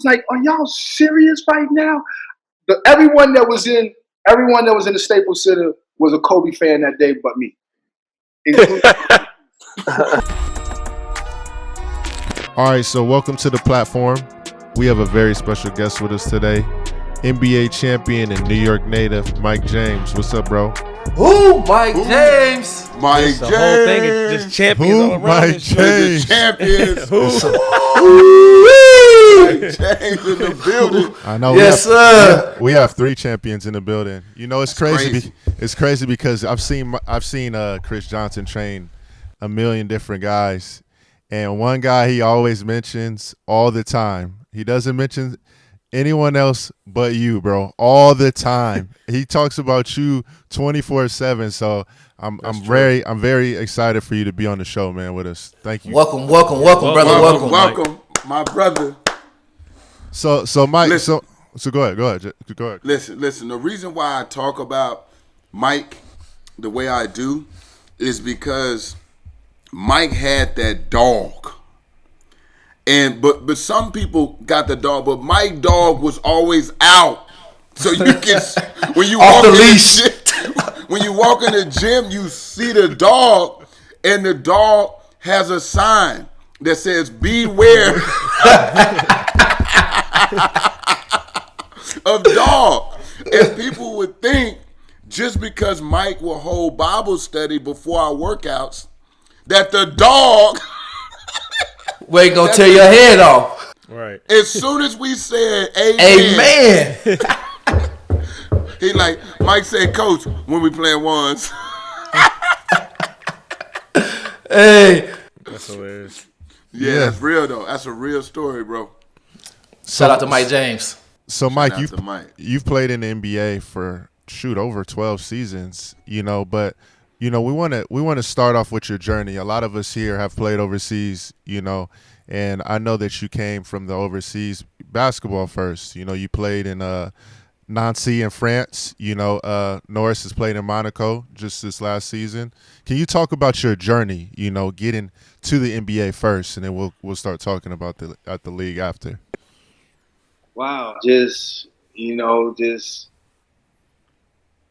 like, are y'all serious right now? Everyone that was in the Staples Center was a Kobe fan that day, but me. All right, so welcome to the platform. We have a very special guest with us today, NBA champion and New York native, Mike James. What's up, bro? Who? Mike James. Mike James. The whole thing is just champions all around. Mike this James. Champions. Who? Mike James in the building. I know. Yes, sir. We have 3 champions in the building. You know, it's crazy. Crazy. It's crazy because I've seen Chris Johnson train a million different guys, and one guy he always mentions all the time. He doesn't mention anyone else but you, bro, all the time. He talks about you 24/7. So I'm very excited for you to be on the show, man, with us. Thank you. Welcome, brother. Welcome, my brother. So Mike, Listen. so go ahead. Listen. The reason why I talk about Mike the way I do is because Mike had that dog. But some people got the dog, but Mike dog was always out. So you can when you Off walk the in leash. the gym, when you walk in the gym, you see the dog, and the dog has a sign that says "Beware of dog." And people would think just because Mike will hold Bible study before our workouts, that the dog. We ain't gonna tear your head off. Right. As soon as we said amen, he like, Mike said, Coach, when we playing ones. Hey. That's hilarious. Yeah, that's real though. That's a real story, bro. Shout out to Mike James. So Mike, Shout out to Mike. you've played in the NBA for over 12 seasons, but we want to start off with your journey. A lot of us here have played overseas, and I know that you came from the overseas basketball first. You played in Nancy in France. Norris has played in Monaco just this last season. Can you talk about your journey, getting to the NBA first, and then we'll start talking about the league after. Wow,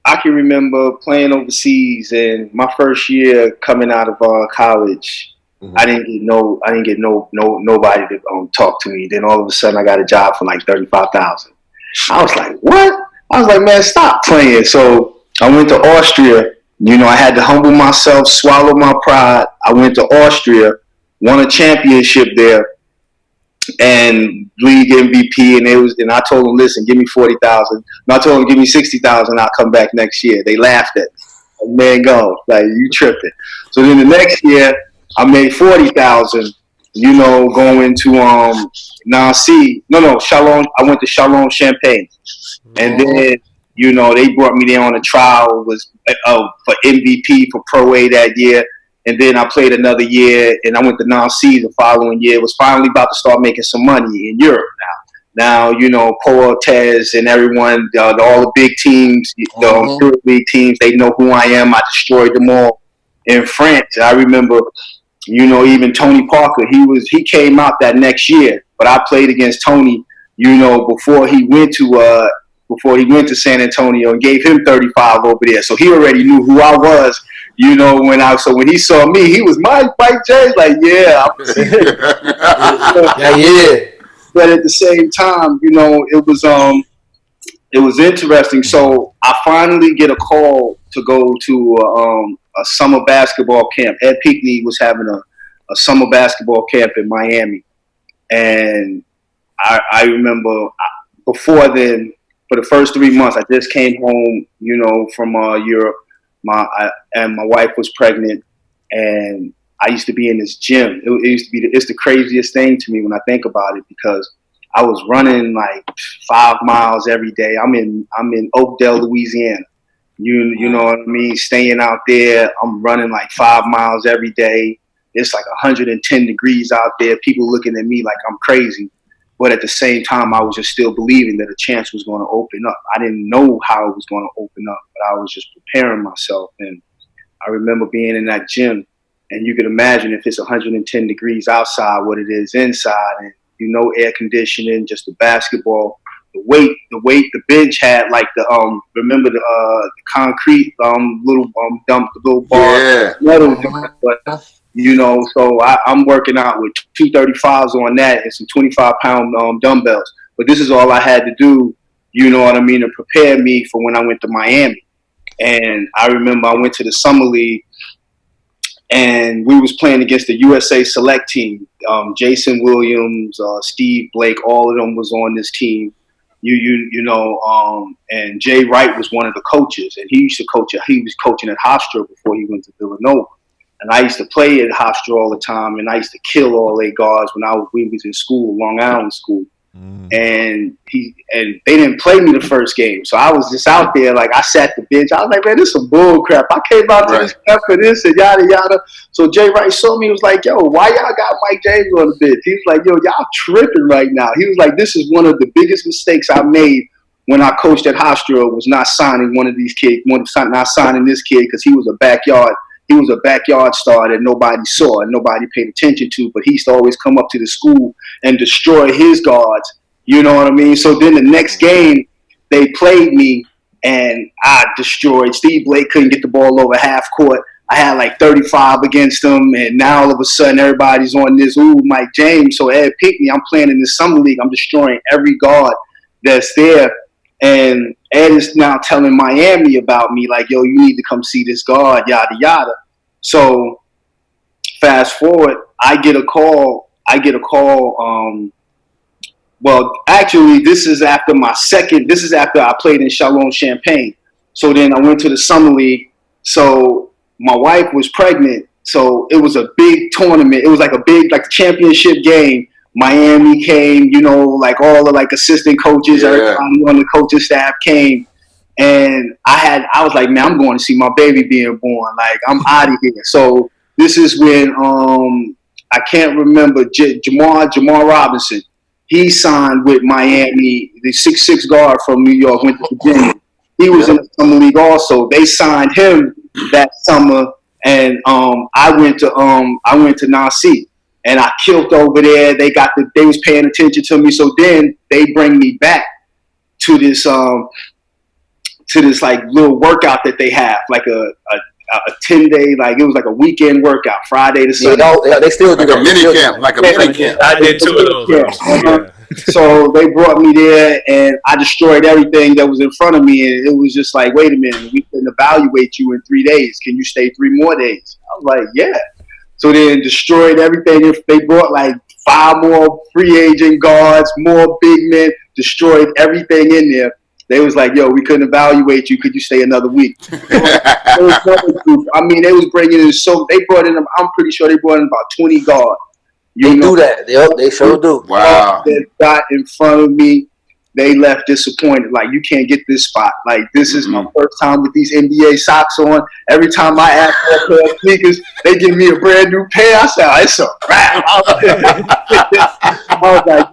I can remember playing overseas, and my first year coming out of college, I didn't get nobody to talk to me. Then all of a sudden, I got a job for like $35,000. I was like, what? I was like, man, stop playing. So I went to Austria. I had to humble myself, swallow my pride. I went to Austria, won a championship there, and league MVP, and I told them, listen, give me 40,000. And I told them, give me 60,000. I'll come back next year. They laughed at me. Man, go, like, you tripping. So then the next year, I made 40,000. Going to Shalom. I went to Shalom Champagne, and then they brought me there on a trial. It was for MVP for Pro A that year. And then I played another year, and I went to Nancy the following year. It was finally about to start making some money in Europe now. Now, Portes and everyone, all the big teams, the big teams, they know who I am. I destroyed them all in France. I remember, even Tony Parker, he came out that next year, but I played against Tony, before he went to San Antonio, and gave him 35 over there. So he already knew who I was. When he saw me, he was Mike James. Like, yeah, Yeah. But at the same time, it was interesting. So I finally get a call to go to a summer basketball camp. Ed Pinckney was having a summer basketball camp in Miami, and I remember before then, for the first 3 months, I just came home, from Europe. My wife was pregnant, and I used to be in this gym. It's the craziest thing to me when I think about it, because I was running like 5 miles every day. I'm in Oakdale, Louisiana. You know what I mean? Staying out there, I'm running like 5 miles every day. It's like 110 degrees out there. People looking at me like I'm crazy. But at the same time, I was just still believing that a chance was going to open up. I didn't know how it was going to open up, but I was just preparing myself. And I remember being in that gym, and you can imagine if it's 110 degrees outside, what it is inside. And air conditioning, just the basketball. The bench had like remember the concrete the little bar Yeah. metal, but so I'm working out with 235s on that and some 25-pound dumbbells. But this is all I had to do, you know what I mean, to prepare me for when I went to Miami. And I remember I went to the summer league, and we was playing against the USA select team. Jason Williams, Steve Blake, all of them was on this team. And Jay Wright was one of the coaches, and he was coaching at Hofstra before he went to Villanova. And I used to play at Hofstra all the time, and I used to kill all their guards when we was in school, Long Island school. And they didn't play me the first game, so I was just out there like I sat the bench. I was like, man, this is some bull crap. I came out to this crap for this and yada yada. So Jay Wright saw me. He was like, yo, why y'all got Mike James on the bench? He was like, yo, y'all tripping right now. He was like, this is one of the biggest mistakes I made when I coached at Hofstra, was not signing one of these kids, not signing this kid because he was a backyard star that nobody saw and nobody paid attention to, but he used to always come up to the school and destroy his guards. You know what I mean? So then the next game, they played me, and I destroyed. Steve Blake couldn't get the ball over half court. I had like 35 against them, and now all of a sudden everybody's on this, Mike James. So Ed picked me. I'm playing in the summer league. I'm destroying every guard that's there. And Ed is now telling Miami about me, like, yo, you need to come see this guard, yada, yada. So fast forward, I get a call. Well, actually, this is after I played in Chalon Champaign. So then I went to the summer league. So my wife was pregnant. So it was a big tournament. It was like a championship game. Miami came, like all the like assistant coaches, everybody on the coaching staff came. And I was like, man, I'm going to see my baby being born. Like, I'm out of here. So this is when I can't remember Jamal Robinson. He signed with Miami. The 6'6" guard from New York went to Virginia. He was in the summer league also. They signed him that summer, and I went to Nancy. And I killed over there. They was paying attention to me. So then they bring me back to this like little workout that they have, like a 10-day, like it was like a weekend workout, Friday to Sunday. They still do like a mini camp, like a mini camp. I did 2 of those. Yeah. So they brought me there, and I destroyed everything that was in front of me. And it was just like, wait a minute, we can evaluate you in 3 days. Can you stay 3 more days? I was like, yeah. So then destroyed everything. They brought like 5 more free agent guards, more big men, destroyed everything in there. They was like, yo, we couldn't evaluate you. Could you stay another week? I mean, they was bringing in they brought in, I'm pretty sure they brought in about 20 guards. Do that. They sure do. Wow. That got in front of me, they left disappointed. Like, you can't get this spot. Like, this is my first time with these NBA socks on. Every time I ask for a pair of sneakers, they give me a brand new pair. I said, oh, it's a wrap. I was like,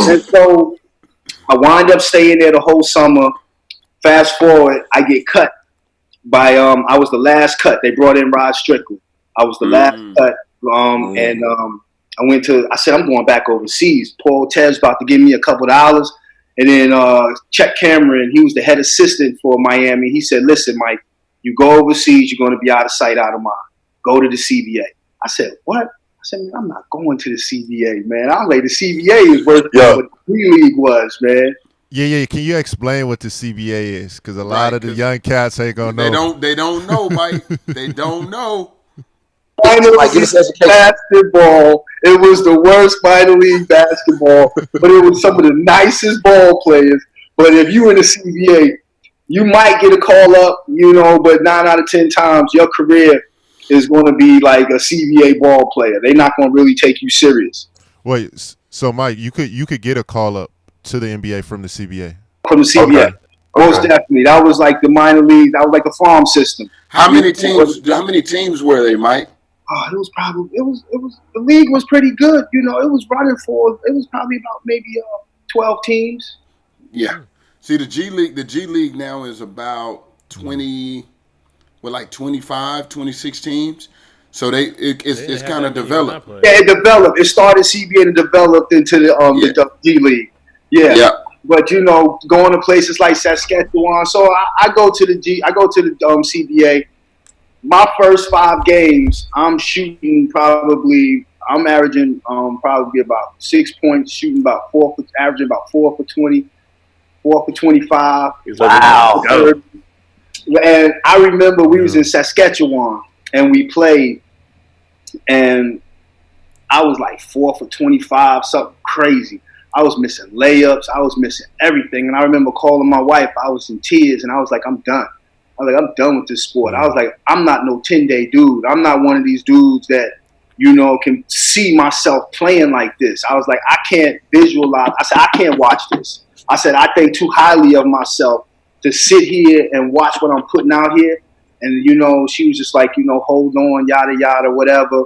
and so I wind up staying there the whole summer. Fast forward, I get cut by I was the last cut. They brought in Rod Strickland. I was the last cut. And I said, I'm going back overseas. Paul Ted's about to give me a couple $. And then Chet Cameron, he was the head assistant for Miami. He said, listen, Mike, you go overseas, you're going to be out of sight, out of mind. Go to the CBA. I said, what? I said, man, I'm not going to the CBA, man. I was like, the CBA is worth what the G-League was, man. Yeah. Can you explain what the CBA is? Because a lot of the young cats ain't going to know. They don't know, Mike. They don't know. Minor league basketball. It was the worst minor league basketball, but it was some of the nicest ball players. But if you in the CBA, you might get a call up, but 9 out of 10 times your career is going to be like a CBA ball player. They're not going to really take you serious. Wait, so Mike, you could get a call up to the NBA from the CBA? From the CBA. Okay. Most definitely. That was like the minor league. That was like a farm system. How many teams were they, Mike? Oh, it was the league was pretty good. It was running it was probably about maybe 12 teams. Yeah. See, the G League now is about 25, 26 teams. So it's kind of developed. Yeah, it developed. It started CBA and developed into the G League. Yeah. Yeah. But going to places like Saskatchewan. So I go to the CBA. My first 5 games, I'm averaging probably about 6 points, shooting averaging about 4 for 20, 4 for 25. Wow. And I remember we was in Saskatchewan and we played, and I was like 4 for 25, something crazy. I was missing layups. I was missing everything. And I remember calling my wife. I was in tears, and I was like, I'm done. I was like, I'm done with this sport. I was like, I'm not no 10-day dude. I'm not one of these dudes that, can see myself playing like this. I was like, I can't visualize. I said, I can't watch this. I said, I think too highly of myself to sit here and watch what I'm putting out here. And, she was just like, hold on, yada, yada, whatever.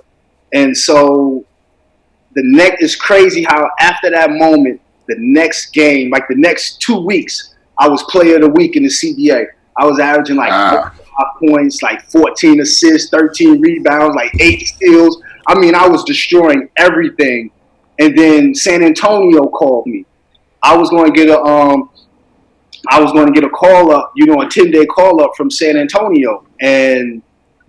And so it's crazy how after that moment, the next game, like the next 2 weeks, I was player of the week in the CBA. I was averaging like 5 points, like 14 assists, 13 rebounds, like 8 steals. I mean, I was destroying everything. And then San Antonio called me. I was going to get a call up, a 10-day call up from San Antonio, and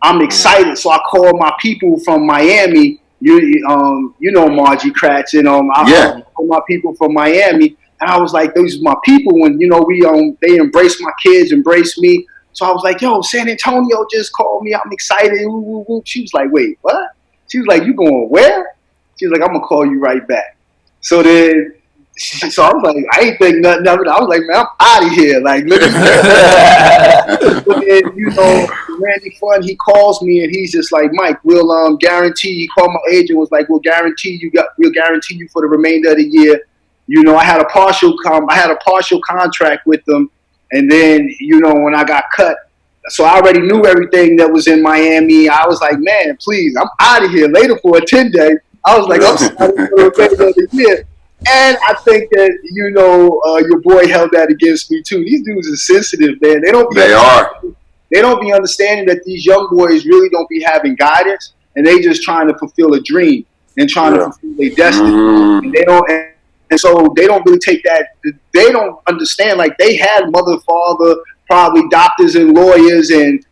I'm excited. So I called my people from Miami. Margie Kratz, and I called my people from Miami, and I was like, those are my people. When they embraced my kids, embraced me. So I was like, yo, San Antonio just called me. I'm excited. She was like, wait, what? She was like, you going where? She was like, I'm gonna call you right back. So then. So I was like, I ain't think nothing of it. I was like, man, I'm out of here. Like, look at me. But then, Randy Fun, he calls me and he's just like, Mike, we'll guarantee. He called my agent, was like, we'll guarantee you for the remainder of the year. I had a partial contract with them, and then when I got cut, so I already knew everything that was in Miami. I was like, man, please, I'm out of here later for a 10-day. I was like, I'm starting for the remainder of the year. And I think that, your boy held that against me too. These dudes are sensitive, man. They don't be understanding that these young boys really don't be having guidance, and they just trying to fulfill a dream and trying to fulfill their destiny. And so they don't really take that. They don't understand. Like, they had mother, father, probably doctors and lawyers, and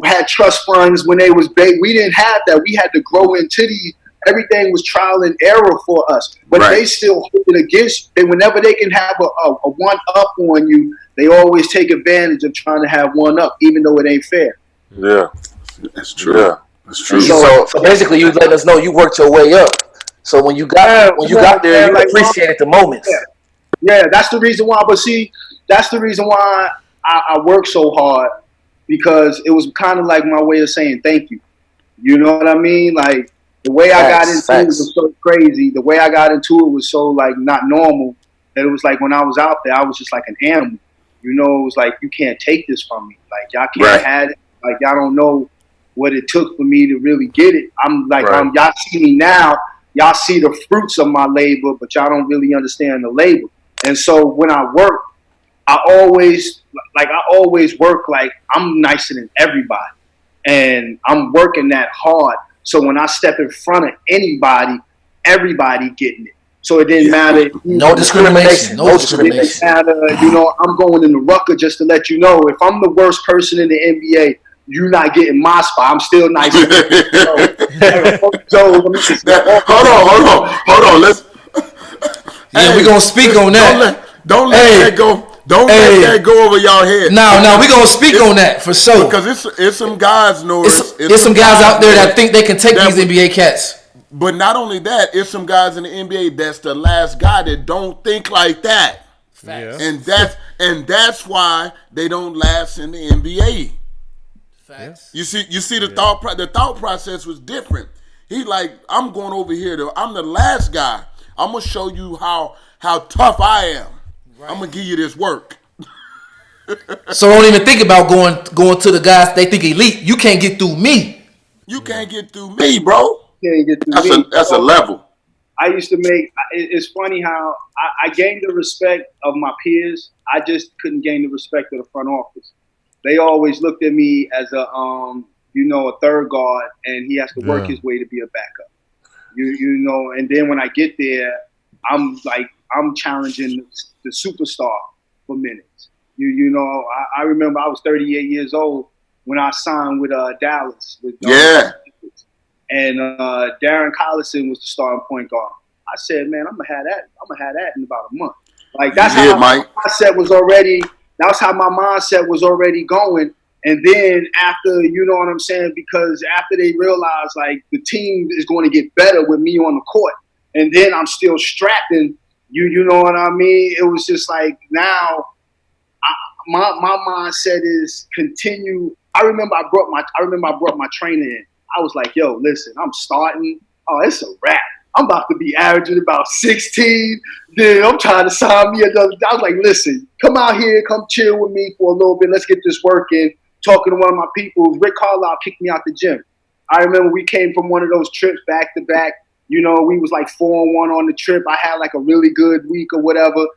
had trust funds when they was big. We didn't have that. We had to grow into these. Everything was trial and error for us, but they still hold it against. And whenever they can have a one up on you, they always take advantage of trying to have one up, even though it ain't fair. Yeah, that's true. Yeah, that's true. So basically, you letting us know you worked your way up. So when you got there, you appreciated the moments. Yeah, that's the reason why. But see, that's the reason why I work so hard, because it was kind of like my way of saying thank you. You know what I mean? Like. The way I got into it was so crazy. The way I got into it was so, like, not normal. That it was like when I was out there, I was just like an animal. It was like, you can't take this from me. Like, y'all can't have it. Like, y'all don't know what it took for me to really get it. I'm like, y'all see me now. Y'all see the fruits of my labor, but y'all don't really understand the labor. And so when I work, I always work like I'm nicer than everybody. And I'm working that hard. So when I step in front of anybody, everybody getting it. So it didn't matter. No discrimination. No discrimination. It didn't matter. I'm going in the rucker just to let you know, if I'm the worst person in the NBA, you're not getting my spot. I'm still nice. Hold on. Let's. We're gonna speak on that. Don't let that go. Don't let that go over y'all head. No, we're going to speak on that for sure. Because it's some guys, It's some guys out there that think they can take these NBA cats. But not only that, it's some guys in the NBA that's the last guy that don't think like that. Facts. And that's why they don't last in the NBA. Facts. You see the thought process was different. He's like, I'm going over here I'm the last guy. I'm going to show you how tough I am. Right. I'm gonna give you this work. So don't even think about going to the guys they think elite. You can't get through me. You can't get through me, bro. Can't get through me. That's a level. I used to make. It's funny how I gained the respect of my peers. I just couldn't gain the respect of the front office. They always looked at me as a a third guard, and he has to work his way to be a backup. And then when I get there, I'm challenging the superstar for minutes. I remember I was 38 years old when I signed with Dallas. And Darren Collison was the starting point guard. I said, man, I'm gonna have that in about a month. Like that's how my mindset was already. That's how my mindset was already going. And then after, you know what I'm saying, because after they realized like the team is going to get better with me on the court, and then I'm still strapping. You know what I mean? It was just like now, my mindset is continue. I remember I brought my trainer in. I was like, yo, listen, I'm starting. Oh, it's a wrap. I'm about to be averaging about 16. Then I'm trying to sign me another. I was like, listen, come out here, come chill with me for a little bit. Let's get this work in. Talking to one of my people, Rick Carlisle kicked me out the gym. I remember we came from one of those trips back to back. We was like 4-1 on the trip. I had like a really good week or whatever.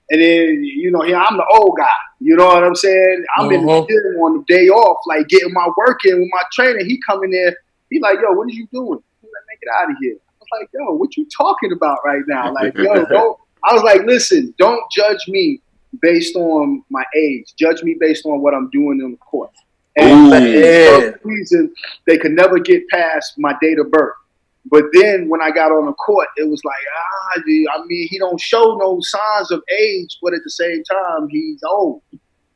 And then, here I'm the old guy. You know what I'm saying? I'm in the gym on the day off, like getting my work in with my trainer. He come in there. He like, yo, what are you doing? He's like, man, get out of here. I was like, yo, what you talking about right now? Like, yo, don't. I was like, listen, don't judge me based on my age. Judge me based on what I'm doing on the court. And for some reason, they could never get past my date of birth. But then when I got on the court, it was like, he don't show no signs of age, but at the same time, he's old.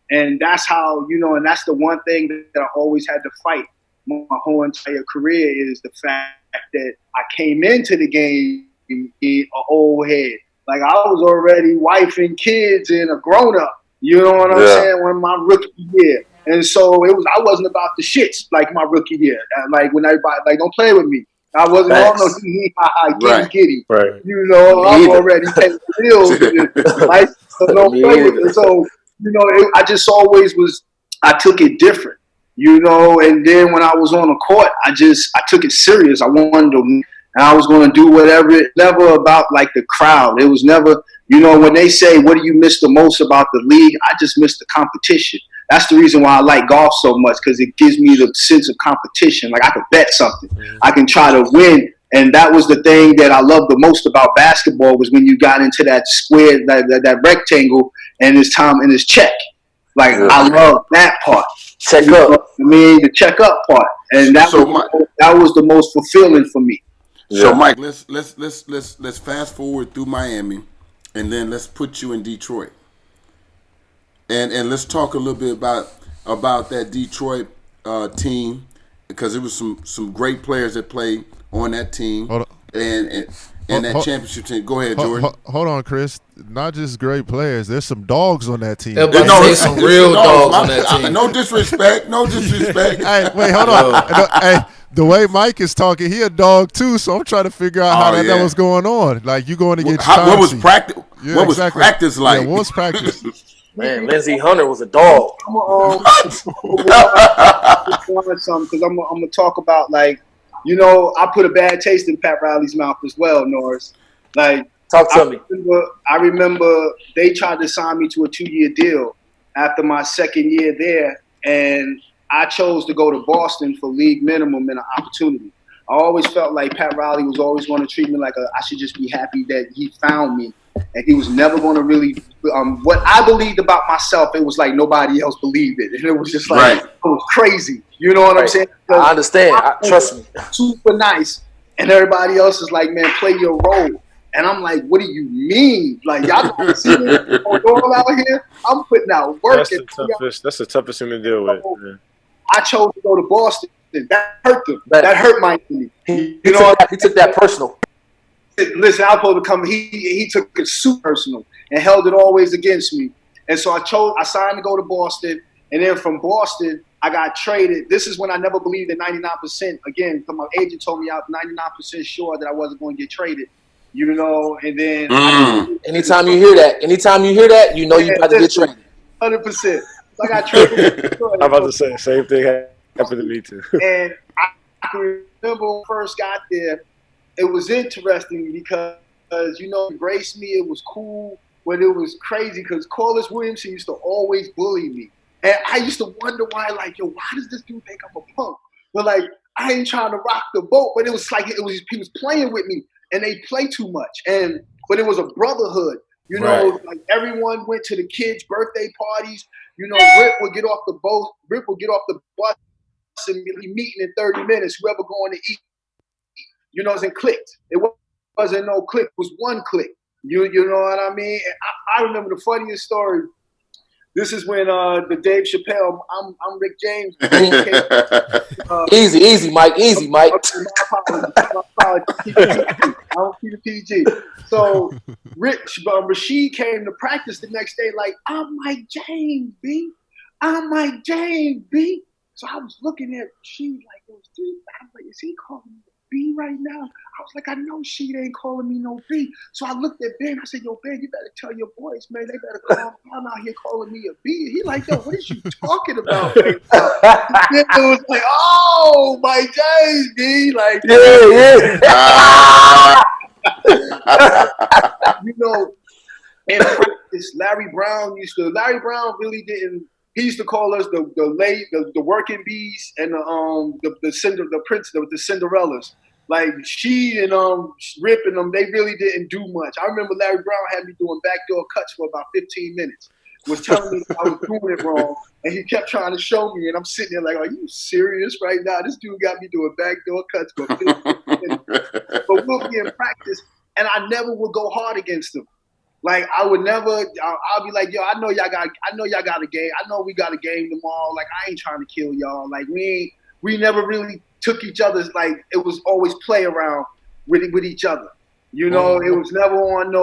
And that's how, and that's the one thing that I always had to fight my whole entire career is the fact that I came into the game an old head. Like I was already wifing kids and a grown-up. You know what I'm saying? When my rookie year. And so I wasn't about the shits like my rookie year. Like when everybody, like, don't play with me. I wasn't on no giddy. Right. I'm already paying bills. Like, so don't play with it. So, I just always I took it different. And then when I was on the court, I took it serious. I wanted to, and I was going to do whatever. It never about like the crowd. It was never, when they say, what do you miss the most about the league? I just miss the competition. That's the reason why I like golf so much, because it gives me the sense of competition. Like I could bet something. I can try to win. And that was the thing that I loved the most about basketball was when you got into that square, that rectangle, and it's time and it's check. Like I love that part. Check up. The check up part. And that was the most fulfilling for me. So Mike, let's fast forward through Miami, and then let's put you in Detroit. And let's talk a little bit about that Detroit team, because there was some great players that played on that team and that championship team. Go ahead, Jordan. Hold on, Chris. Not just great players. There's some dogs on that team. There's some real dogs on that team. No disrespect. Hey, wait, hold on. Hey, the way Mike is talking, he a dog too. So I'm trying to figure out how that was going on. Like you going against Chauncey. What was practice? What was practice like? Yeah, what was practice? Man, Lindsey Hunter was a dog. Because I'm gonna talk about I put a bad taste in Pat Riley's mouth as well, Norris. Like, talk to me. I remember they tried to sign me to a 2-year deal after my second year there, and I chose to go to Boston for league minimum and an opportunity. I always felt like Pat Riley was always going to treat me like I should just be happy that he found me. And he was never going to really what I believed about myself, it was like nobody else believed it. And it was just like, it was crazy. You know what I'm saying? I understand. Trust me. Super nice. And everybody else is like, man, play your role. And I'm like, what do you mean? Like, y'all don't see me going out here? I'm putting out work. That's the toughest thing to deal with. Yeah. I chose to go to Boston. That hurt them. That hurt Miami. He took that personal. Listen, I was supposed to come. He took it super personal and held it always against me. And so I signed to go to Boston. And then from Boston, I got traded. This is when I never believed in 99%. Again, my agent told me I was 99% sure that I wasn't going to get traded. And then anytime you hear that, you know you about to get traded. 100%. I got traded. I'm about to say the same thing happened to me too. And I can remember when I first got there, it was interesting because embraced me. It was cool, but it was crazy because Corliss Williamson used to always bully me. And I used to wonder why, why does this dude think I'm a punk? but like I ain't trying to rock the boat. But it was like he was playing with me, and they play too much. But it was a brotherhood. You know, Right. like everyone went to the kids' birthday parties. You know, Rip would get off the boat. Rip would get off the bus and be meeting in 30 minutes. Whoever going to eat, you know, it clicked. It wasn't no click. It was one click. You know what I mean? And I remember the funniest story. This is when the Dave Chappelle. I'm Rick James. Easy, Mike. Easy, Mike. Okay, my apologies. Keep it PG. I don't keep it PG. So Rashid came to practice the next day like, I'm Mike James, B. I'm Mike James, B. So I was looking at Rashid like, I'm like, is he calling me B right now? I was like, I know she ain't calling me no B. So I looked at Ben. I said, yo, Ben, you better tell your boys, man, they better calm down out here calling me a B. He like, yo, what is you talking about? Right now? It was like, oh, my James, B. Like, you know, in practice, Larry Brown really didn't. He used to call us the working bees and the Cinderellas. Like she and Rip and them, they really didn't do much. I remember Larry Brown had me doing backdoor cuts for about 15 minutes. Was telling me I was doing it wrong, and he kept trying to show me, and I'm sitting there like, are you serious right now? This dude got me doing backdoor cuts for 15 minutes. But we'll be in practice, and I never would go hard against him. Like I would never. I'll be like, yo, I know y'all got a game. I know we got a game tomorrow. Like I ain't trying to kill y'all. Like we never really took each other's. Like it was always play around with each other. You know, it was never on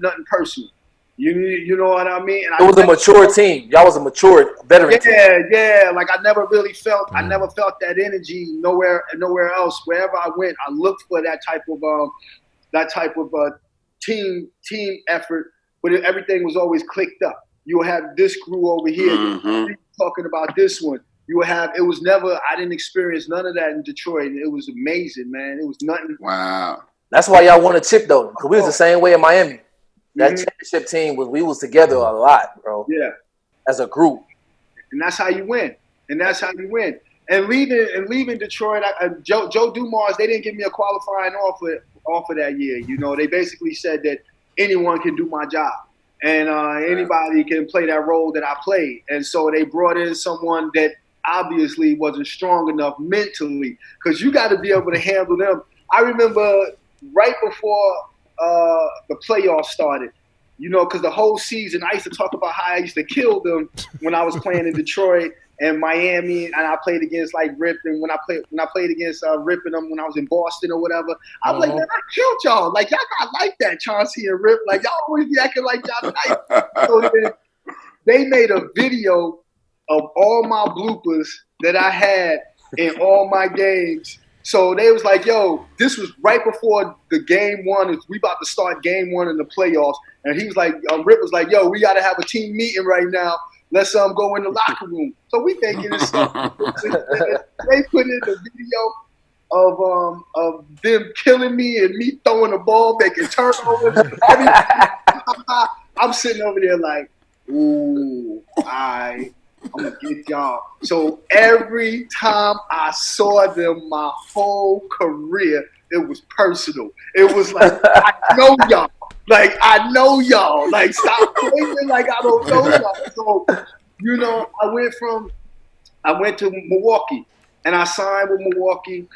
nothing personal. You know what I mean? And it was a mature team. Y'all was a mature veteran team. Yeah. Like I never really felt. I never felt that energy nowhere else. Wherever I went, I looked for that type of team effort, but everything was always clicked up. You will have this crew over here talking about this one. You will have. It was never. I didn't experience none of that in Detroit. It was amazing, man. It was nothing. Wow. That's why y'all won a chip though, because we was the same way in Miami. That championship team we was together a lot, bro. Yeah, as a group, and that's how you win. And leaving Detroit, Joe Dumars, they didn't give me a qualifying offer that year. You know, they basically said that anyone can do my job and anybody can play that role that I played. And so they brought in someone that obviously wasn't strong enough mentally because you got to be able to handle them. I remember right before the playoffs started, you know, because the whole season I used to talk about how I used to kill them when I was playing in Detroit and Miami, and I played against like Rip, and when I played against Rip and them when I was in Boston or whatever, I was like, man, I killed y'all. Like y'all not like that, Chauncey and Rip. Like y'all always be acting like y'all nice. So then they made a video of all my bloopers that I had in all my games. So they was like, yo, this was right before the game one. We about to start game one in the playoffs. And he was like, Rip was like, yo, we got to have a team meeting right now. Let's go in the locker room. So we thinking it's something. They put in the video of them killing me and me throwing the ball, making turnovers. I'm sitting over there like, ooh, I'm gonna get y'all. So every time I saw them, my whole career, it was personal. It was like, I know y'all. Like, I know y'all. Like, stop playing like I don't know y'all. So, you know, I went to Milwaukee and I signed with Milwaukee.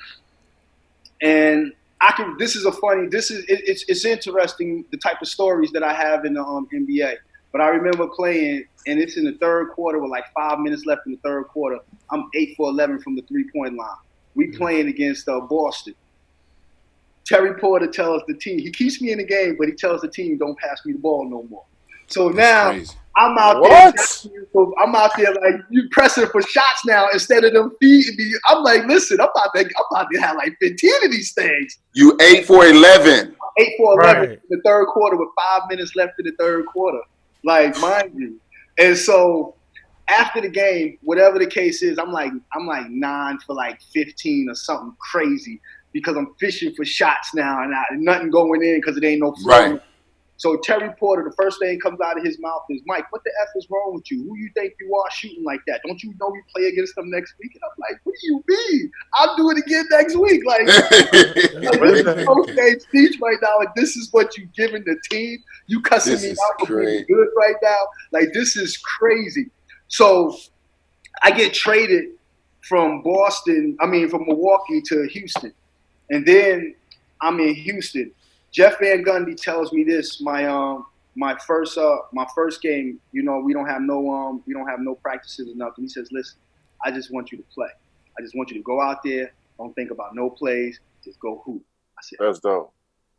And it's interesting the type of stories that I have in the NBA. But I remember playing, and it's in the third quarter with like 5 minutes left in the third quarter. I'm 8 for 11 from the 3-point line. We playing against Boston. Terry Porter tells the team, he keeps me in the game, but he tells the team, don't pass me the ball no more. So now I'm out there. I'm out there like you pressing for shots now instead of them feeding me. I'm like, listen, I'm about to have like 15 of these things. You 8 for 11. 8 for 11 in the third quarter with 5 minutes left in the third quarter. Like, mind you. And so after the game, whatever the case is, I'm like 9 for like 15 or something crazy because I'm fishing for shots now and nothing going in because it ain't no flow. Right. So Terry Porter, the first thing comes out of his mouth is, Mike, what the F is wrong with you? Who you think you are shooting like that? Don't you know we play against them next week? And I'm like, what do you mean? I'll do it again next week. Like this is post-game speech right now. Like, this is what you giving the team. You cussing This me is out for being crazy. good right now. Like, this is crazy. So I get traded from Milwaukee to Houston. And then I'm in Houston. Jeff Van Gundy tells me this, my first game, we don't have no practices or nothing. He says, listen, I just want you to play. I just want you to go out there, don't think about no plays, just go hoop. I said, That's dope.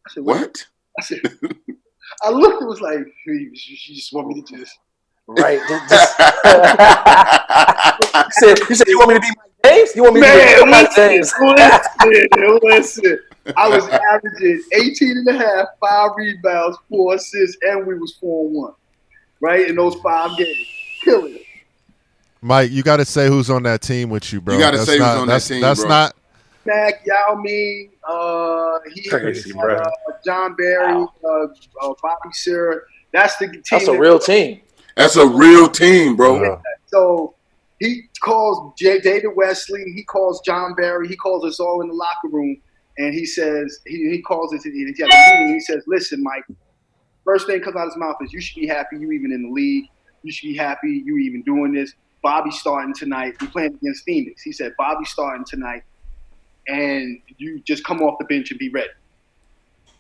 I said, What? I said, I looked and was like, you just want me to just Right. You said you want me to be Mike James? You want me to be Mike James? listen. I was averaging 18 and a half, 5 rebounds, 4 assists, and we was 4-1. Right? In those 5 games. Killing it. Mike, you got to say who's on that team with you, bro. You got to say who's on that team, That's bro. not. Mac, Yao Ming, Crazy, bro. John Barry, Bobby Sear. That's the team. That's a real team. That's a real team, bro. So he calls David Wesley. He calls John Barry. He calls us all in the locker room. And he says, he calls us, he has a meeting. He says, listen, Mike, first thing comes out of his mouth is, you should be happy you even in the league. You should be happy you even doing this. Bobby's starting tonight. We're playing against Phoenix. He said, Bobby's starting tonight. And you just come off the bench and be ready.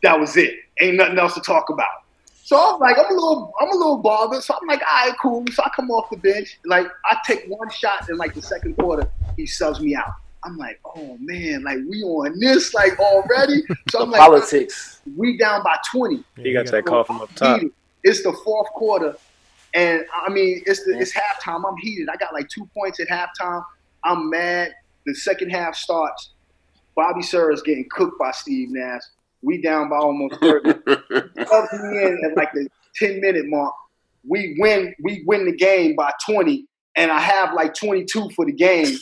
That was it. Ain't nothing else to talk about. So I'm like, I'm a little bothered. So I'm like, all right, cool. So I come off the bench. Like, I take one shot in like the second quarter. He subs me out. I'm like, oh man, like we on this like already. So I'm like, politics. We down by 20. You got that call from up top. It's the fourth quarter, and I mean it's halftime. I'm heated. I got like 2 points at halftime. I'm mad. The second half starts. Bobby Sear is getting cooked by Steve Nash. We down by almost 30. He subs me in at like the 10-minute mark. We win the game by 20, and I have like 22 for the game.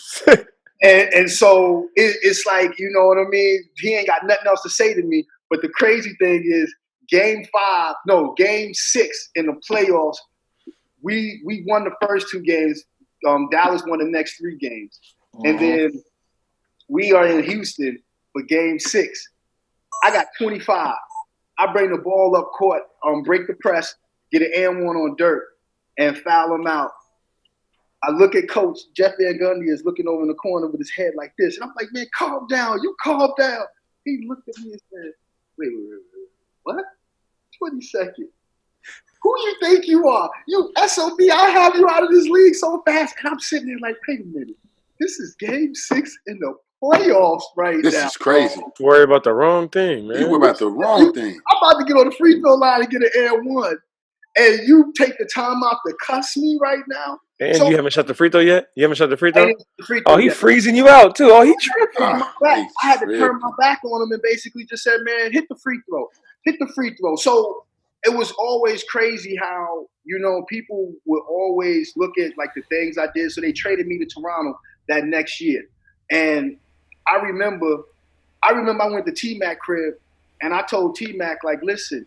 And so it's like, you know what I mean? He ain't got nothing else to say to me. But the crazy thing is, game 6 in the playoffs, we won the first 2 games. Dallas won the next 3 games. And then we are in Houston for game 6. I got 25. I bring the ball up court, break the press, get an and one on Dirk, and foul him out. I look at Coach Jeff Van Gundy is looking over in the corner with his head like this. And I'm like, man, calm down. You calm down. He looked at me and said, wait. What? 20 seconds. Who you think you are? You SOB, I'll have you out of this league so fast. And I'm sitting there like, wait a minute. This is game 6 in the playoffs right now. This is crazy. Worry about the wrong thing, man. You worry about the wrong thing. I'm about to get on the free throw line and get an air one. And you take the time out to cuss me right now. And you haven't shot the free throw yet? You haven't shot the free throw? Oh, he freezing you out too. Oh, he tripping. I had to turn my back on him and basically just said, man, hit the free throw. Hit the free throw. So it was always crazy how, people would always look at like the things I did. So they traded me to Toronto that next year. And I remember I went to T-Mac crib and I told T-Mac, like, listen,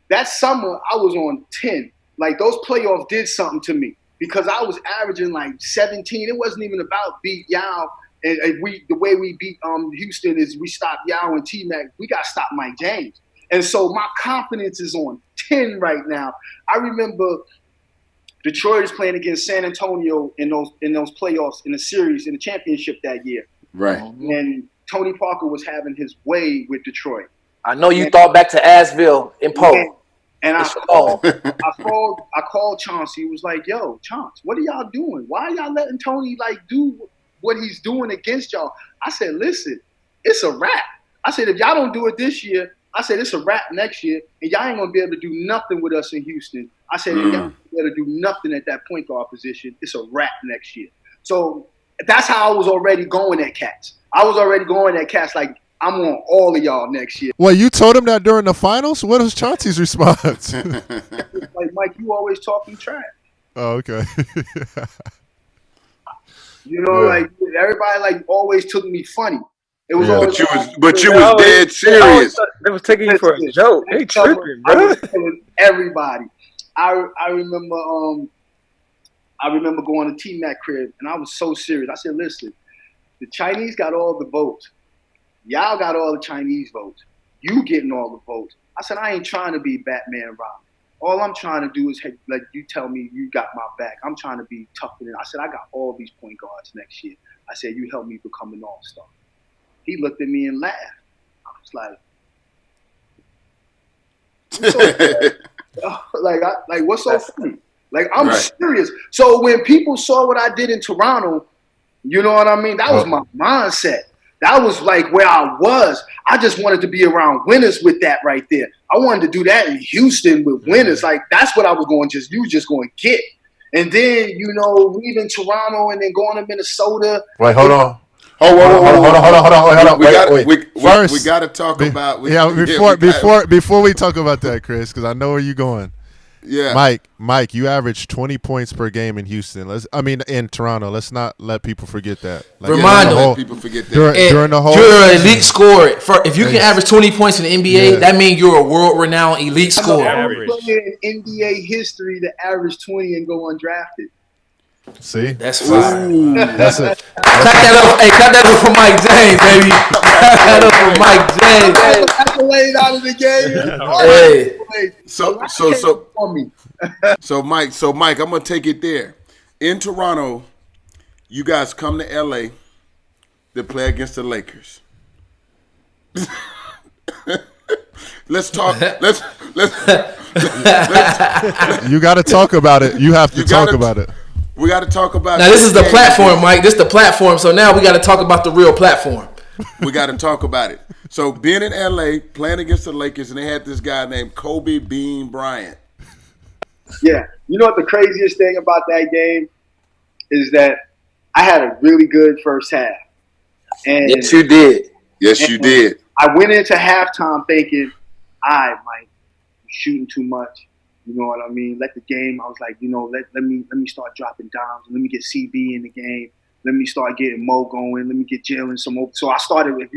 that summer I was on 10. Like, those playoffs did something to me because I was averaging like 17. It wasn't even about beat Yao. And the way we beat Houston is we stopped Yao and T-Mac. We got to stop Mike James. And so my confidence is on 10 right now. I remember Detroit is playing against San Antonio in those playoffs in the series in the championship that year. Right. And Tony Parker was having his way with Detroit. I know you thought back to Asheville in Poe. And I called Chauncey. He was like, yo, Chauncey, what are y'all doing? Why are y'all letting Tony like do what he's doing against y'all? I said, listen, it's a wrap. I said, if y'all don't do it this year, I said, it's a wrap next year, and y'all ain't going to be able to do nothing with us in Houston. I said, y'all ain't be able to do nothing at that point guard position. It's a wrap next year. So that's how I was already going at Cats. I was already going at Cats like, I'm on all of y'all next year. Well, you told him that during the finals? What was Chauncey's response? Like, Mike, you always talking trash. Oh, okay. Like, everybody, like, always took me funny. It was Yeah. always But you was dead serious. They was taking you for a joke. They tripping, I bro. was telling everybody. I remember going to T-Mac crib, and I was so serious. I said, listen, the Chinese got all the votes. Y'all got all the Chinese votes. You getting all the votes. I said, I ain't trying to be Batman Robin. All I'm trying to do is let you tell me you got my back. I'm trying to be tougher than I said, I got all these point guards next year. I said, you help me become an all-star. He looked at me and laughed. I was like, what's so funny? Like, I'm serious. So when people saw what I did in Toronto, you know what I mean? That was my mindset. That was like where I was. I just wanted to be around winners with that right there. I wanted to do that in Houston with winners. Like, that's what I was going to get. And then, leaving Toronto and then going to Minnesota. Wait, hold on. Hold on. Wait. We got to talk about. Before we talk about that, Chris, because I know where you're going. Yeah, Mike, you averaged 20 points per game in Houston. In Toronto. Let's not let people forget that. Remind them. People forget that. During the whole, you're an elite scorer. If you can average 20 points in the NBA, that means you're a world-renowned elite scorer. I'm the only player in NBA history to average 20 and go undrafted. See, that's fire. That's it. Clap that up for Mike James, baby. Clap that up for Mike James. Accolade out of the game. Hey. So Mike, I'm gonna take it there. In Toronto, you guys come to LA to play against the Lakers. Let's talk. Let's. You got to talk about it. You have to talk about it. We got to talk about. Now this is the platform, Mike. This is the platform. So now we got to talk about the real platform. We got to talk about it. So being in LA, playing against the Lakers, and they had this guy named Kobe Bean Bryant. Yeah, you know what the craziest thing about that game is that I had a really good first half. And Yes, you did. Yes, you did. I went into halftime thinking, Mike, you're shooting too much. You know what I mean? Let the game. I was like, let me start dropping dimes. Let me get CB in the game. Let me start getting Mo going. Let me get Jalen some more. So I started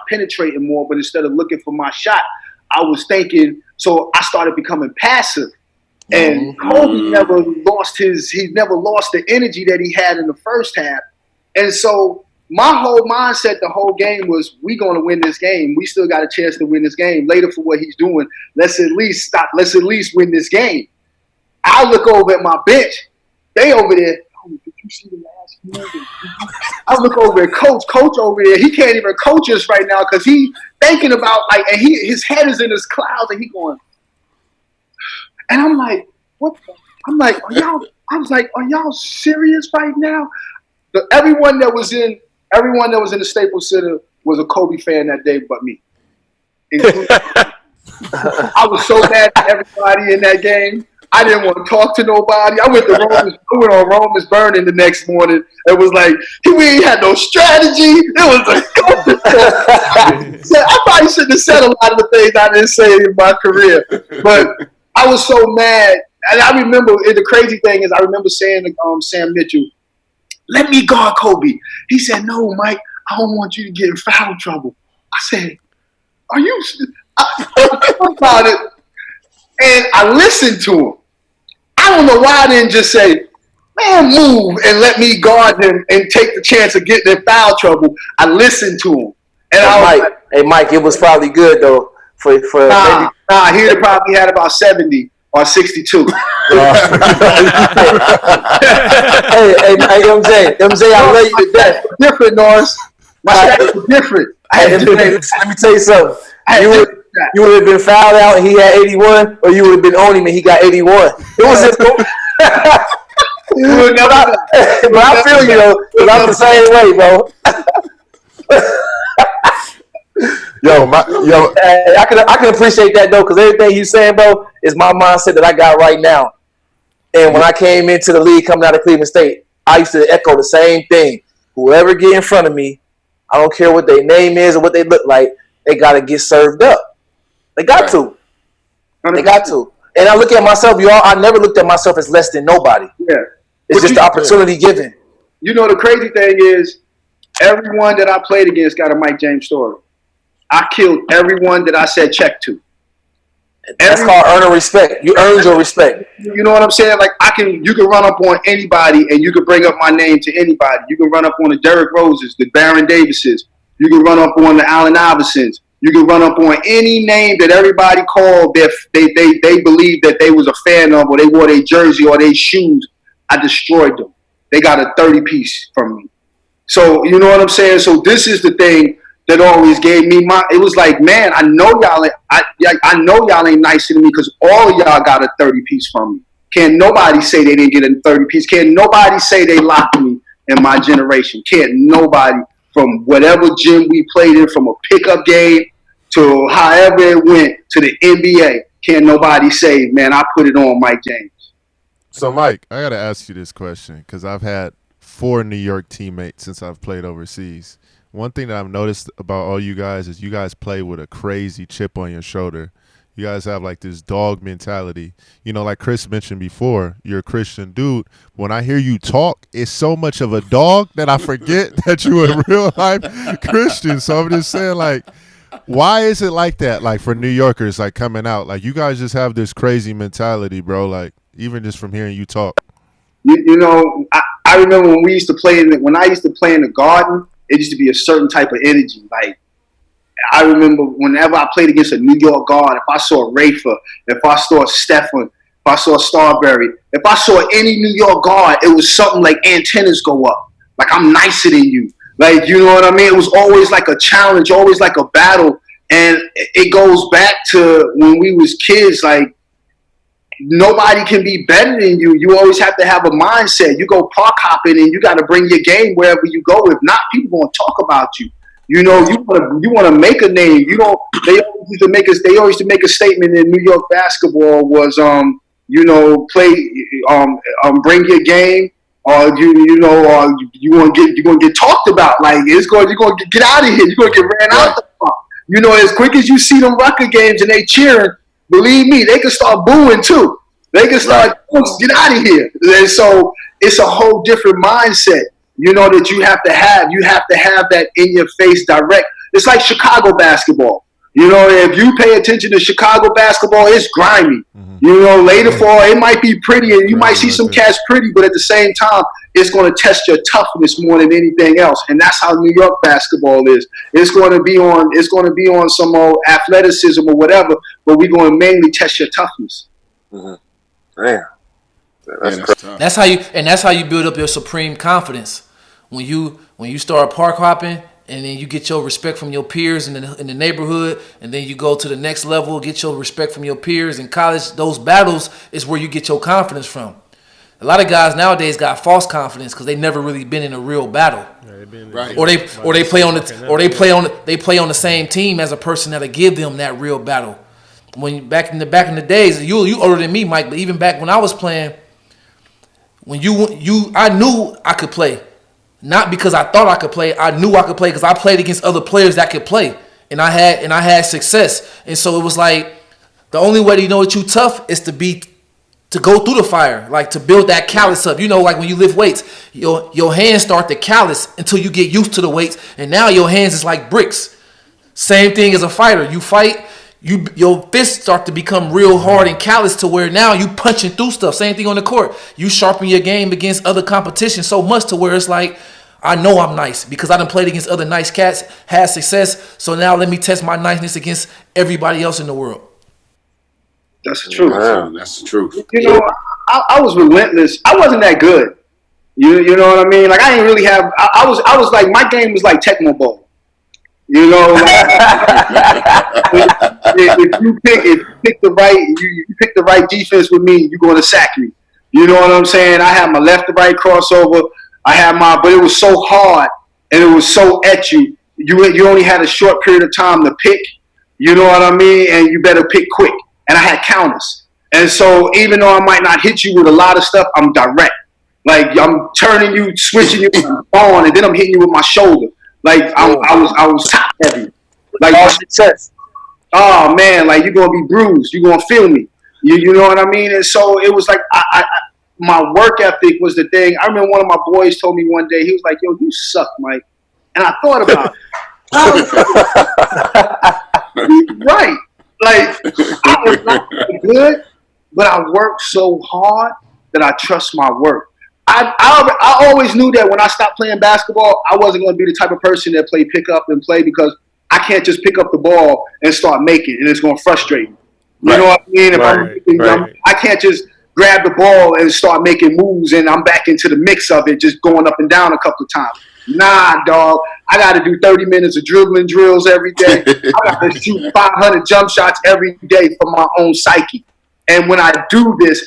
penetrating more, but instead of looking for my shot, I was thinking. So I started becoming passive. And Kobe never lost the energy that he had in the first half. And so my whole mindset the whole game was, we going to win this game. We still got a chance to win this game. Later for what he's doing, let's at least win this game. I look over at my bench. They over there. Oh, did you see the last movie? I look over at Coach over there. He can't even coach us right now because he thinking about and his head is in his clouds and he going. And I'm like, what? I'm like, are y'all serious right now? Everyone that was in the Staples Center was a Kobe fan that day, but me. I was so mad at everybody in that game. I didn't want to talk to nobody. I went on Romans Burning the next morning. It was like, we ain't had no strategy. It was I probably shouldn't have said a lot of the things I didn't say in my career. But I was so mad. And I remember, the crazy thing is, I remember saying to Sam Mitchell, let me guard Kobe. He said, no, Mike, I don't want you to get in foul trouble. I said, are you? I about it. And I listened to him. I don't know why I didn't just say, man, move and let me guard him and take the chance of getting in foul trouble. I listened to him. And Mike, it was probably good, though. Maybe. He'd have probably had about 70 or 62. Hey, MJ, I love you to death. Different, Norris. My stats were different. Let me tell you something. You would have been fouled out and he had 81, or you would have been on him and he got 81. It was just cool. But I feel you, though, because I'm the same way, bro. I can appreciate that, though, because everything you saying, bro, is my mindset that I got right now. And when I came into the league coming out of Cleveland State, I used to echo the same thing. Whoever get in front of me, I don't care what their name is or what they look like, they got to get served up. They got to. They got to. And I look at myself, y'all, I never looked at myself as less than nopody. Yeah. It's just the opportunity given. You know, the crazy thing is, Everyone that I played against got a Mike James story. I killed everyone that I said check to. That's called earning respect. You earned your respect. You know what I'm saying? Like you can run up on anybody and you can bring up my name to anybody. You can run up on the Derrick Roses, the Baron Davises. You can run up on the Allen Iversons. You can run up on any name that everybody called they believed that they was a fan of, or they wore their jersey or their shoes. I destroyed them. They got a 30-piece from me. So you know what I'm saying? So this is the thing that always gave me it was like, man, I know y'all ain't nicer than me because all of y'all got a 30-piece from me. Can't nobody say they didn't get a 30-piece. Can't nobody say they locked me in my generation. Can't nobody, from whatever gym we played in, from a pickup game to however it went to the NBA, can't nobody say, man, I put it on Mike James. So, Mike, I got to ask you this question because I've had 4 New York teammates since I've played overseas. One thing that I've noticed about all you guys is you guys play with a crazy chip on your shoulder. You guys have like this dog mentality. You know, like Chris mentioned before, you're a Christian dude. When I hear you talk, it's so much of a dog that I forget that you're a real life Christian. So I'm just saying, like, why is it like that? Like for New Yorkers, like coming out, like you guys just have this crazy mentality, bro. Like even just from hearing you talk. You know, I remember when I used to play in the Garden, it used to be a certain type of energy. Like I remember whenever I played against a New York guard, if I saw Rafer, if I saw Stephen, if I saw Starberry, if I saw any New York guard, it was something like antennas go up. Like I'm nicer than you. Like, you know what I mean? It was always like a challenge, always like a battle. And it goes back to when we was kids, like, nobody can be better than you. You always have to have a mindset. You go park hopping and you got to bring your game wherever you go. If not, people going to talk about you. You know, you want to make a name. You don't. They always used to make a statement in New York basketball was you know, play bring your game, or you want to get talked about. Like you're going to get out of here. You're going to get ran out the park. You know, as quick as you see them Rucker games and they cheering, believe me, they can start booing too. They can start get out of here. And so it's a whole different mindset. You know that you have to have that in your face direct. It's like Chicago basketball. You know, if you pay attention to Chicago basketball, it's grimy. Mm-hmm. You know, later for it might be pretty and you might see some cats pretty, but at the same time, it's going to test your toughness more than anything else. And that's how New York basketball is. It's going to be on some old athleticism or whatever, but we're going to mainly test your toughness. Mm-hmm. Damn. That's how you build up your supreme confidence. When you start park hopping and then you get your respect from your peers in the neighborhood, and then you go to the next level, get your respect from your peers in college. Those battles is where you get your confidence from. A lot of guys nowadays got false confidence because they never really been in a real battle, or they play on the same team as a person that'll give them that real battle. When back in the days, you older than me, Mike, but even back when I was playing, when I knew I could play. Not because I thought I could play. I knew I could play because I played against other players that could play, and I had success. And so it was like the only way to know that you tough is to go through the fire, like to build that callus up. You know, like when you lift weights, your hands start to callus until you get used to the weights, and now your hands is like bricks. Same thing as a fighter. You fight. Your fists start to become real hard and callous to where now you punching through stuff. Same thing on the court. You sharpen your game against other competition so much to where it's like, I know I'm nice because I done played against other nice cats, had success. So now let me test my niceness against everybody else in the world. That's the truth. Wow, that's the truth. You know, I was relentless. I wasn't that good. You know what I mean? Like I didn't really have. I was like, my game was like Tecmo Bowl. You know, if you pick the right defense with me, you're going to sack me. You know what I'm saying? I had my left to right crossover. But it was so hard and it was so at you. You only had a short period of time to pick. You know what I mean? And you better pick quick. And I had counters. And so even though I might not hit you with a lot of stuff, I'm direct. Like I'm turning you, switching you on, and then I'm hitting you with my shoulder. Like I was top heavy. Like oh man, like you're gonna be bruised. You're gonna feel me. You know what I mean? And so it was like my work ethic was the thing. I remember one of my boys told me one day, he was like, "Yo, you suck, Mike." And I thought about it. Right. Like, I was not good, but I worked so hard that I trust my work. I always knew that when I stopped playing basketball, I wasn't going to be the type of person that played pick up and play, because I can't just pick up the ball and start making, and it's going to frustrate me. You know what I mean? I can't just grab the ball and start making moves and I'm back into the mix of it, just going up and down a couple of times. Nah, dog. I got to do 30 minutes of dribbling drills every day. I got to shoot 500 jump shots every day for my own psyche. And when I do this,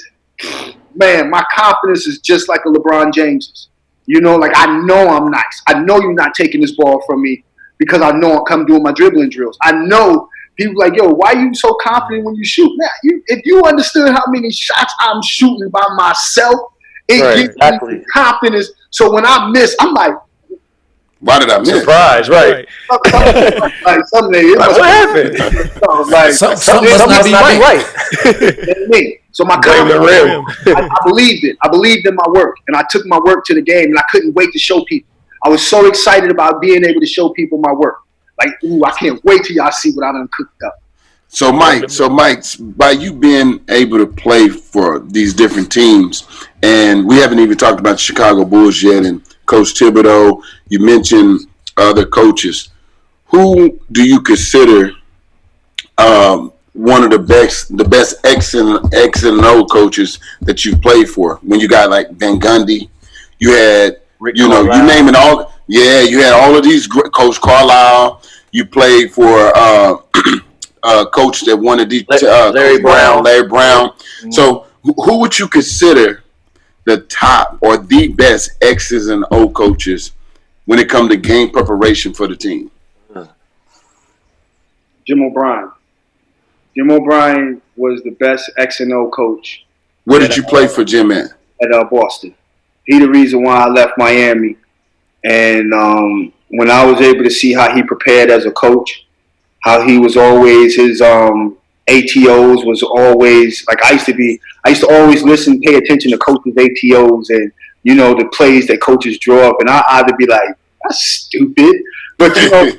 man, my confidence is just like a LeBron James's. You know, like, I know I'm nice. I know you're not taking this ball from me because I know I'm come doing my dribbling drills. I know people like, yo, why are you so confident when you shoot? Man, if you understood how many shots I'm shooting by myself, it gives me confidence. So when I miss, I'm like, why did I miss? Surprise, right? Like someday, what happened? Like something must not be right. So my confidence, I believed it. I believed in my work, and I took my work to the game, and I couldn't wait to show people. I was so excited about being able to show people my work. Like, ooh, I can't wait till y'all see what I done cooked up. So Mike, by you being able to play for these different teams, and we haven't even talked about the Chicago Bulls yet, and Coach Thibodeau, you mentioned other coaches. Who do you consider one of the best X and O coaches that you played for? When you got like Van Gundy, you had you name it all. Yeah, you had all of these. Coach Carlisle. You played for coach that wanted these Larry Brown. Mm-hmm. So who would you consider the top or the best X's and O coaches when it comes to game preparation for the team? Jim O'Brien. Jim O'Brien was the best X and O coach. Where did you play for Jim at? At Boston. He the reason why I left Miami. And when I was able to see how he prepared as a coach, how he was always, his ATOs was always, like, I used to always listen, pay attention to coaches' ATOs and, you know, the plays that coaches draw up. And I either be like, that's stupid. But, you know,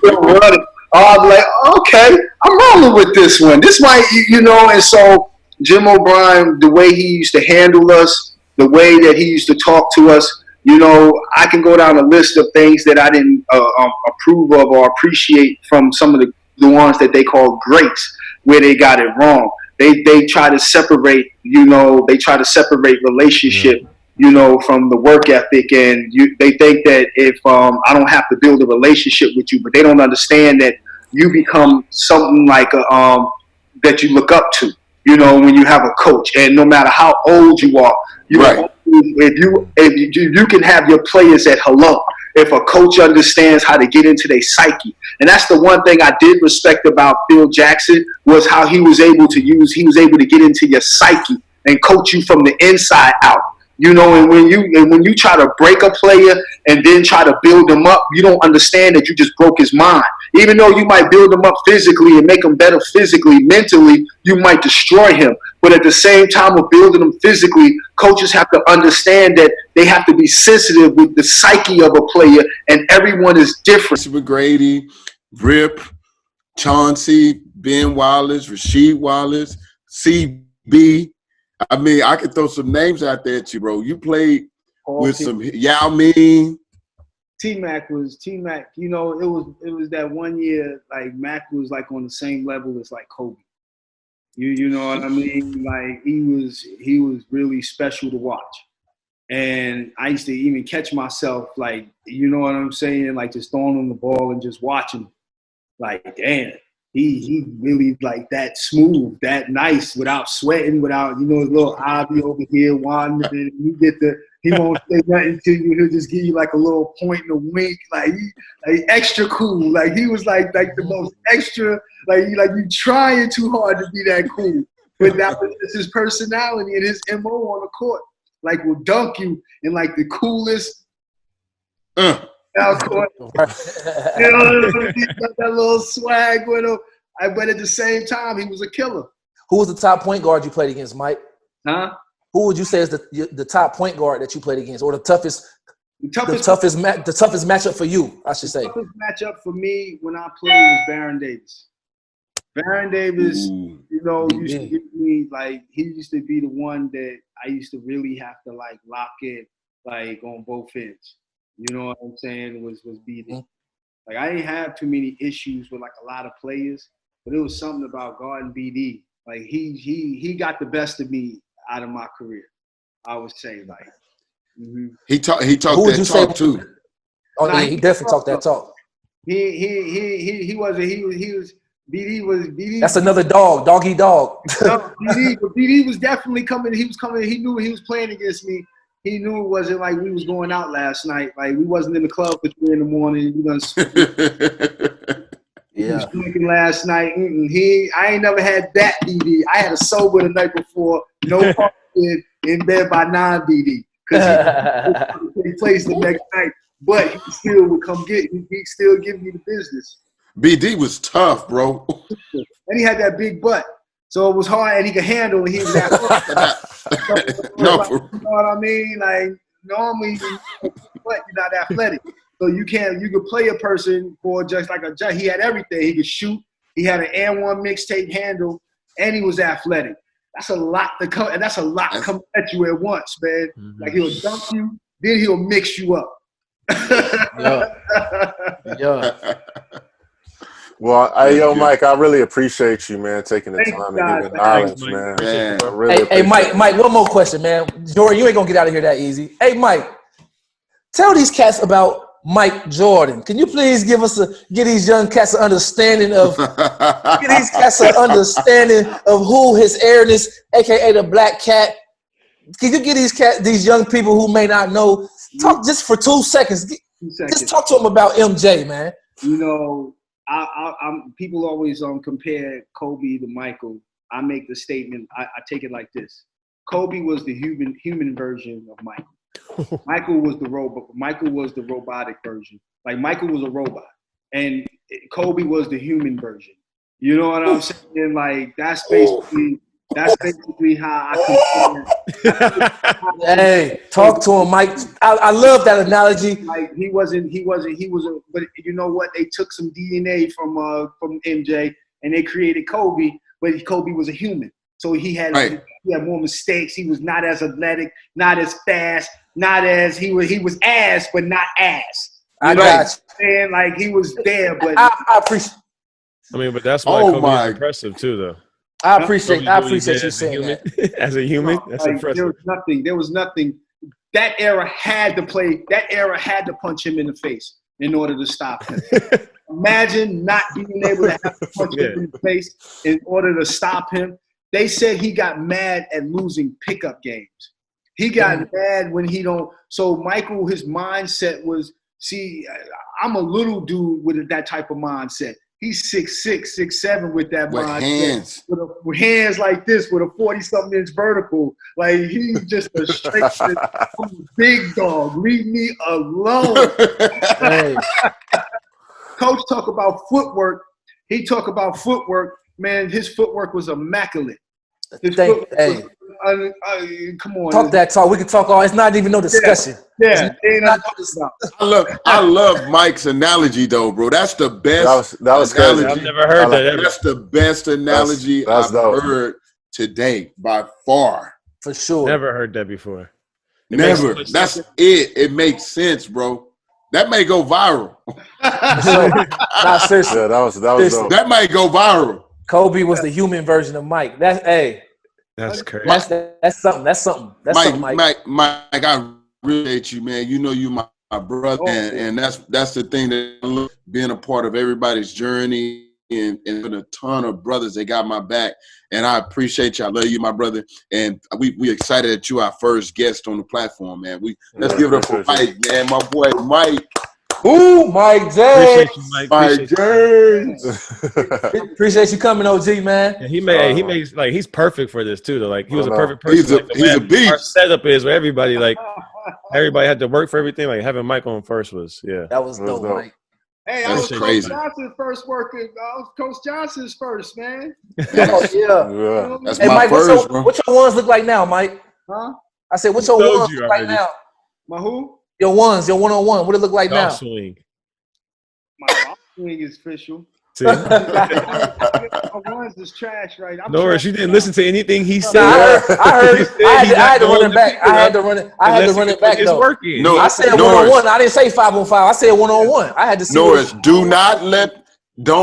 I was like, okay, I'm rolling with this one. This might, you know, and so Jim O'Brien, the way he used to handle us, the way that he used to talk to us, you know, I can go down a list of things that I didn't approve of or appreciate from some of the ones that they call greats, where they got it wrong. They try to separate, you know, relationship, you know, from the work ethic. And they think that if I don't have to build a relationship with you, but they don't understand that you become something like that you look up to, you know, when you have a coach. And no matter how old you are, if you can have your players at hello, if a coach understands how to get into their psyche. And that's the one thing I did respect about Phil Jackson, was how he was able to get into your psyche and coach you from the inside out. You know, and when you try to break a player and then try to build him up, you don't understand that you just broke his mind. Even though you might build him up physically and make him better physically, mentally, you might destroy him. But at the same time of building him physically, coaches have to understand that they have to be sensitive with the psyche of a player, and everyone is different. McGrady, Rip, Chauncey, Ben Wallace, Rasheed Wallace, CB. I mean, I could throw some names out there at you, bro. You played with some Yao Ming. T-Mac, you know, it was that one year, like, Mac was like on the same level as like Kobe. You know what I mean? Like, he was really special to watch. And I used to even catch myself, like, you know what I'm saying? Like, just throwing him the ball and just watching him. Like, damn. He really like that smooth, that nice, without sweating, without, you know, his little Ivy over here wandering. He won't say nothing to you. He'll just give you like a little point and a wink, like extra cool. Like, he was like the most extra, like you trying too hard to be that cool. But that was just his personality and his MO on the court. Like, will dunk you in like the coolest. Court. You know, he got that little swag with him. But at the same time, he was a killer. Who was the top point guard you played against, Mike? Huh? Who would you say is the top point guard that you played against, or the toughest The toughest matchup for you, I should say. The toughest matchup for me when I played was Baron Davis. Baron Davis, Ooh. you know, used to give me like he used to be the one that I used to really have to like lock in like on both ends. You know what I'm saying? Was BD. Like I didn't have too many issues with like a lot of players, but it was something about guarding BD. Like he got the best of me out of my career. I would say like. Mm-hmm. He talked that talk too. Oh yeah, he definitely talked that talk. He was BD was BD. That's another doggy dog. No, BD was definitely coming. He was coming. He knew he was playing against me. He knew it wasn't like we was going out last night. Like we wasn't in the club for 3 in the morning. We done. He was drinking last night. I ain't never had that BD. I had a sober the night before. No partying in bed by 9 BD. Because he plays the next night, but he still would come get me. He still give me the business. BD was tough, bro. And he had that big butt, so it was hard, and he could handle it. He was athletic. You know what I mean? Like normally, you're not athletic, so you could play a person for just like a judge. He had everything. He could shoot. He had an N1 mixtape handle, and he was athletic. That's a lot to come, and that's a lot coming at you at once, man. Mm-hmm. Like he'll dunk you, then he'll mix you up. Yeah. Well, Mike, I really appreciate you, man, taking the time to give the knowledge, man. I really hey, Mike, one more question, man. Jordan, you ain't gonna get out of here that easy. Hey, Mike, tell these cats about Mike Jordan. Can you please give these young cats an understanding of who his airness, aka the Black Cat? Can you give these young people who may not know, talk just for 2 seconds. Just talk to them about MJ, man. You know, I'm people always compare Kobe to Michael. I make the statement. I take it like this: Kobe was the human version of Michael. Michael was the robot. Michael was the robotic version. Like Michael was a robot, and Kobe was the human version. You know what I'm saying? Like that's basically how I compare. Hey, talk to him, Mike. I love that analogy. Like he was but you know what? They took some DNA from MJ and they created Kobe, but Kobe was a human. So he had more mistakes. He was not as athletic, not as fast, not as he was ass, but not ass. I got you. Man, like he was there, but I appreciate. I mean, but that's why Kobe is impressive too, though. I appreciate you saying that. As a human, that's impressive. There was nothing. That era had to play. That era had to punch him in the face in order to stop him. Imagine not being able to have to punch him in the face in order to stop him. They said he got mad at losing pickup games. He got mad when he don't. So Michael, his mindset was, see, I'm a little dude with that type of mindset. He's 6'6", 6'7" with that mindset. Hands. With hands like this, with a 40-something inch vertical. Like he's just a straight big dog. Leave me alone. Hey. Coach talk about footwork. He talk about footwork. Man, his footwork was immaculate. Come on. Talk that talk. We can talk all. It's not even no discussion. Yeah. I love Mike's analogy though, bro. That's the best. That was analogy. crazy. I've never heard that ever. That's the best analogy I've heard today by far. For sure. Never heard that before. Never. That's it. It makes sense, bro. That may go viral. Nah, seriously. Yeah, that was dope. That might go viral. Kobe was the human version of Mike. That's crazy. That's something. That's something, Mike. Mike, I appreciate you, man. You know you my brother, and that's the thing that I love, being a part of everybody's journey and a ton of brothers that got my back. And I appreciate you. I love you, my brother. And we excited that you our first guest on the platform, man. Let's give it up for Mike, man. My boy Mike. Ooh, Mike James. Mike James. Appreciate you coming, OG, man. Yeah, he makes like he's perfect for this too. Though, like he was a perfect person. He's a beast. Our setup is where everybody had to work for everything. Like having Mike on first was that was dope, Mike. Hey, I was Coach Johnson's first working. I was Coach Johnson's first, man. Yeah. That's hey, my Mike, first, bro. what your ones look like now, Mike? Huh? I said, what your ones look like now? My who? Your ones, your one-on-one. What it look like now? Golf swing. My golf swing is official. See? My ones is trash, right? Norris, you didn't listen to anything he said. I heard. I had to run it back. I had to run it back. It's though. working. No, I said one-on-one. I didn't say 5-on-5. I said one-on-one. I had to see. Norris, don't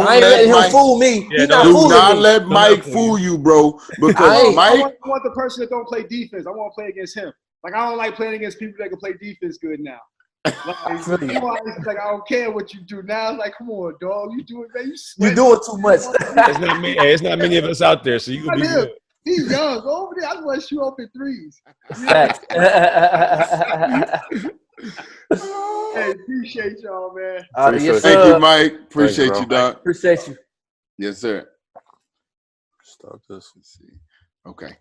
I ain't let letting him Mike fool me. Yeah, He's not do fooling not me. let Mike fool you, bro. Because I Mike, want the person that don't play defense. I want to play against him. Like I don't like playing against people that can play defense good now. Like, I don't care what you do now. It's like, come on, dog. You do it, man. You doing too much. It's not many of us out there, so you can be good. He's young. Go over there. I just want to shoot open threes. Facts. Hey, appreciate y'all, man. Yes, thank you, Mike. Appreciate you, Doc. Appreciate you. Yes, sir. Stop this. Let's see. Okay.